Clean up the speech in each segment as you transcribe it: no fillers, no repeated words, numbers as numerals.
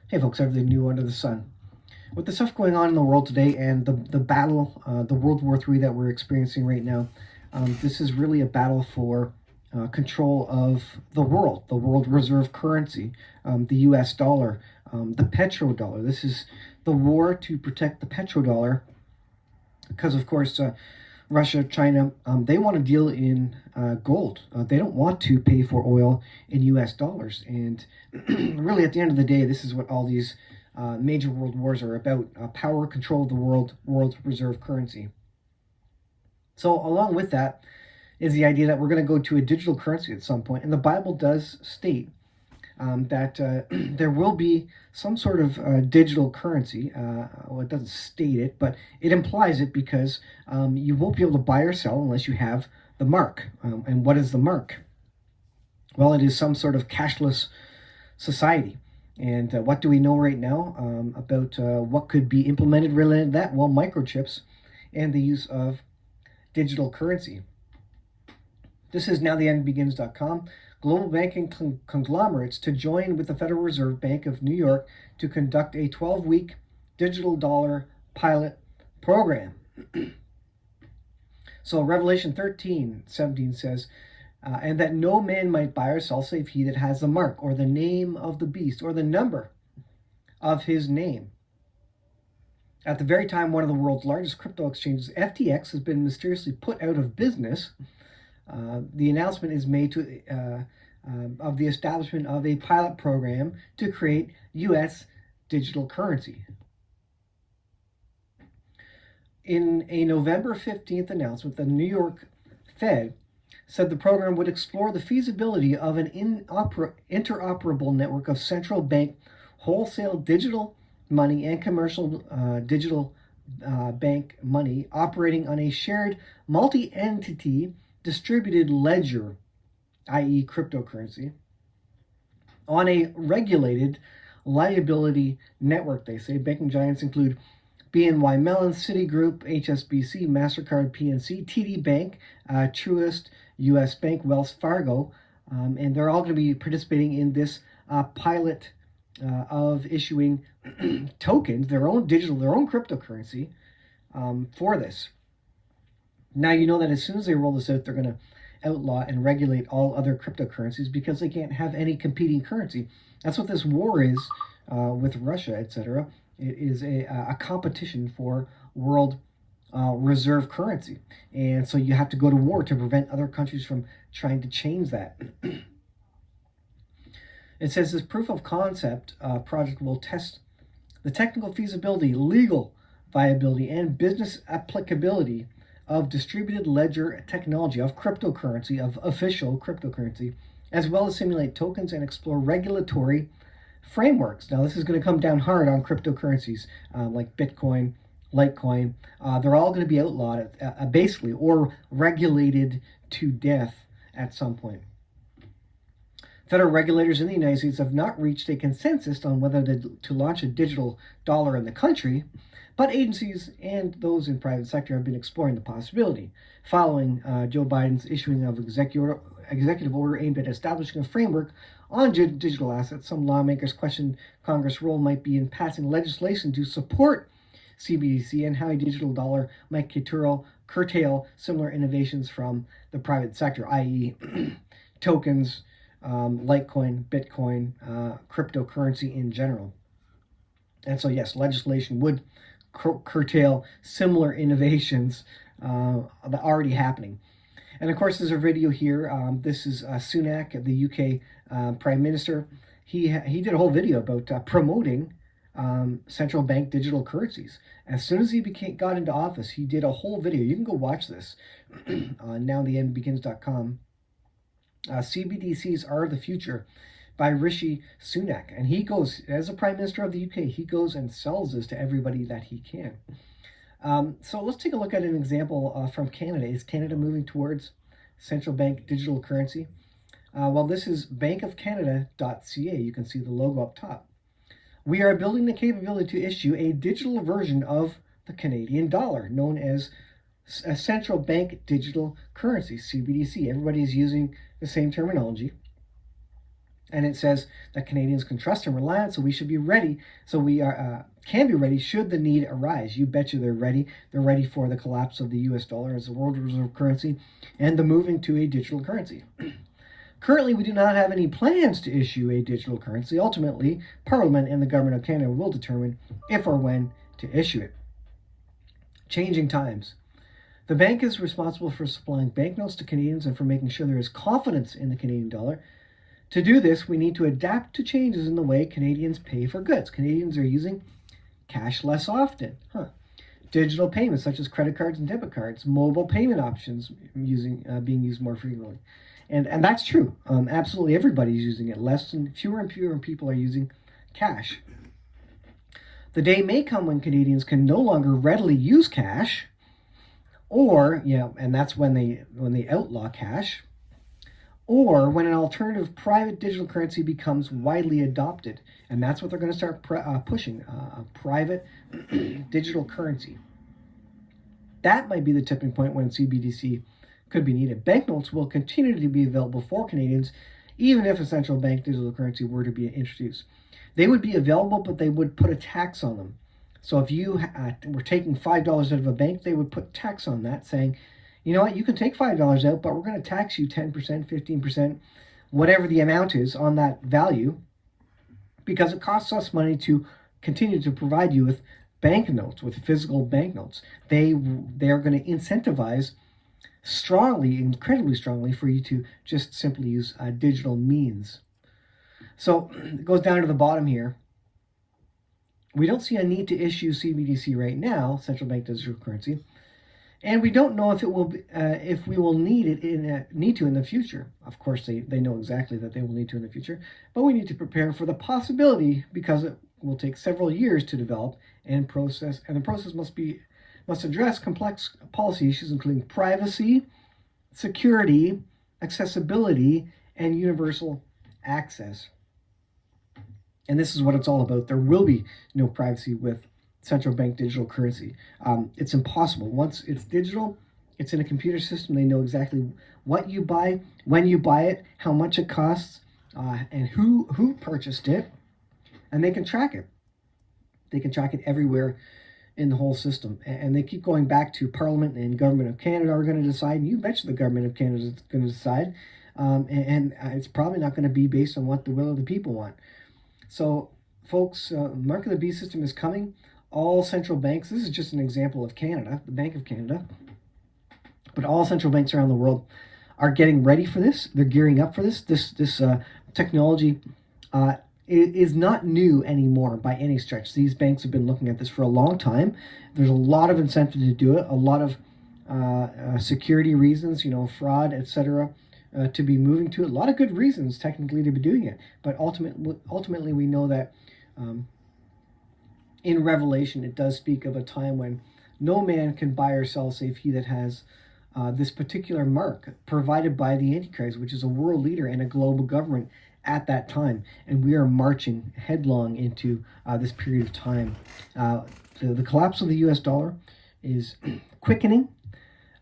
Hey folks, everything new under the sun. With the stuff going on in the world today and the battle, the World War III that we're experiencing right now, this is really a battle for control of the world reserve currency, the US dollar, the petrodollar. This is the war to protect the petrodollar because, of course, Russia, China, they want to deal in gold. They don't want to pay for oil in US dollars. And really, at the end of the day, this is what all these major world wars are about: power, control of the world reserve currency. So, along with that, is the idea that we're going to go to a digital currency at some point. And the Bible does state that there will be some sort of digital currency. Well, it doesn't state it, but it implies it because you won't be able to buy or sell unless you have the mark. And what is the mark? Well, it is some sort of cashless society. And what do we know right now about what could be implemented related to that? Well, microchips and the use of digital currency. This is nowtheendbegins.com. Global banking conglomerates to join with the Federal Reserve Bank of New York to conduct a 12-week digital dollar pilot program. So Revelation 13:17 says, and that no man might buy or sell save he that has the mark, or the name of the beast, or the number of his name. At the very time one of the world's largest crypto exchanges, FTX, has been mysteriously put out of business, the announcement is made of the establishment of a pilot program to create U.S. digital currency. In a November 15th announcement, the New York Fed said the program would explore the feasibility of an interoperable network of central bank wholesale digital money and commercial digital bank money operating on a shared multi-entity distributed ledger, i.e. cryptocurrency, on a regulated liability network, they say. Banking giants include BNY Mellon, Citigroup, HSBC, MasterCard, PNC, TD Bank, Truist, US Bank, Wells Fargo, and they're all going to be participating in this pilot of issuing tokens, their own cryptocurrency for this. Now, you know that as soon as they roll this out, they're going to outlaw and regulate all other cryptocurrencies because they can't have any competing currency. That's what this war is with Russia, etc. It is a competition for world reserve currency. And so you have to go to war to prevent other countries from trying to change that. It says this proof of concept project will test the technical feasibility, legal viability, and business applicability of distributed ledger technology, of cryptocurrency, of official cryptocurrency, as well as simulate tokens and explore regulatory frameworks. Now, this is going to come down hard on cryptocurrencies like Bitcoin, Litecoin. They're all going to be outlawed, basically, or regulated to death at some point. Federal regulators in the United States have not reached a consensus on whether to launch a digital dollar in the country, but agencies and those in private sector have been exploring the possibility. Following Joe Biden's issuing of executive order aimed at establishing a framework on digital assets, some lawmakers questioned Congress' role might be in passing legislation to support CBDC and how a digital dollar might curtail similar innovations from the private sector, i.e. tokens, Litecoin, Bitcoin, cryptocurrency in general. And so, yes, legislation would curtail similar innovations that are already happening. And of course, there's a video here. This is Sunak, the UK Prime Minister. He did a whole video about promoting central bank digital currencies. As soon as he got into office, he did a whole video. You can go watch this on nowtheendbegins.com. CBDCs are the future by Rishi Sunak. And he goes, as a Prime Minister of the UK, he goes and sells this to everybody that he can. So let's take a look at an example from Canada. Is Canada moving towards central bank digital currency? Well, this is bankofcanada.ca. You can see the logo up top. We are building the capability to issue a digital version of the Canadian dollar, known as a central bank digital currency, CBDC. Everybody's using the same terminology. And it says that Canadians can trust and rely on, so we should be ready. So we can be ready should the need arise. You betcha they're ready. They're ready for the collapse of the US dollar as the world reserve currency and the moving to a digital currency. Currently, we do not have any plans to issue a digital currency. Ultimately, Parliament and the Government of Canada will determine if or when to issue it. Changing times. The bank is responsible for supplying banknotes to Canadians and for making sure there is confidence in the Canadian dollar. To do this, we need to adapt to changes in the way Canadians pay for goods. Canadians are using cash less often. Digital payments such as credit cards and debit cards, mobile payment options being used more frequently. And that's true. Absolutely everybody's using it. Fewer and fewer people are using cash. The day may come when Canadians can no longer readily use cash, or and that's when they outlaw cash, or when an alternative private digital currency becomes widely adopted. And that's what they're going to start pushing, a private digital currency. That might be the tipping point when CBDC could be needed. Banknotes will continue to be available for Canadians, even if a central bank digital currency were to be introduced. They would be available, but they would put a tax on them. So if you were taking $5 out of a bank, they would put tax on that, saying, you know what, you can take $5 out, but we're going to tax you 10%, 15%, whatever the amount is on that value, because it costs us money to continue to provide you with banknotes, with physical banknotes. They are going to incentivize strongly, incredibly strongly, for you to just simply use digital means. So it goes down to the bottom here. We don't see a need to issue CBDC right now, central bank digital currency, and we don't know if it will be, if we will need to in the future. Of course, they know exactly that they will need to in the future, but we need to prepare for the possibility, because it will take several years to develop and process, and the process must address complex policy issues including privacy, security, accessibility, and universal access. And this is what it's all about. There will be no privacy with central bank digital currency. It's impossible. Once it's digital, it's in a computer system. They know exactly what you buy, when you buy it, how much it costs, and who purchased it, and they can track it. They can track it everywhere in the whole system. And they keep going back to Parliament and Government of Canada are going to decide. And you betcha the Government of Canada is going to decide. And it's probably not going to be based on what the will of the people want. So, folks, Mark of the Beast system is coming. All central banks, this is just an example of Canada, the Bank of Canada, but all central banks around the world are getting ready for this. They're gearing up for this. This technology is not new anymore by any stretch. These banks have been looking at this for a long time. There's a lot of incentive to do it, a lot of security reasons, fraud, etc., to be moving to it. A lot of good reasons technically to be doing it, but ultimately we know that in Revelation it does speak of a time when no man can buy or sell save he that has this particular mark provided by the Antichrist, which is a world leader and a global government at that time. And we are marching headlong into this period of time. The collapse of the US dollar is quickening.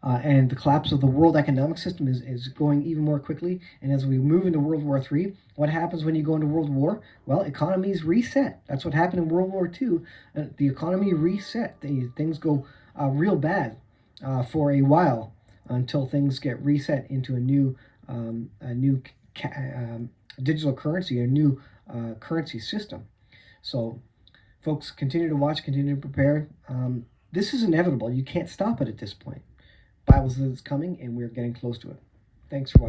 And the collapse of the world economic system is going even more quickly. And as we move into World War III, what happens when you go into World War? Well, economies reset. That's what happened in World War II. The economy reset. Things go real bad for a while until things get reset into a new digital currency, a new currency system. So, folks, continue to watch, continue to prepare. This is inevitable. You can't stop it at this point. Bible says it's coming, and we're getting close to it. Thanks for watching.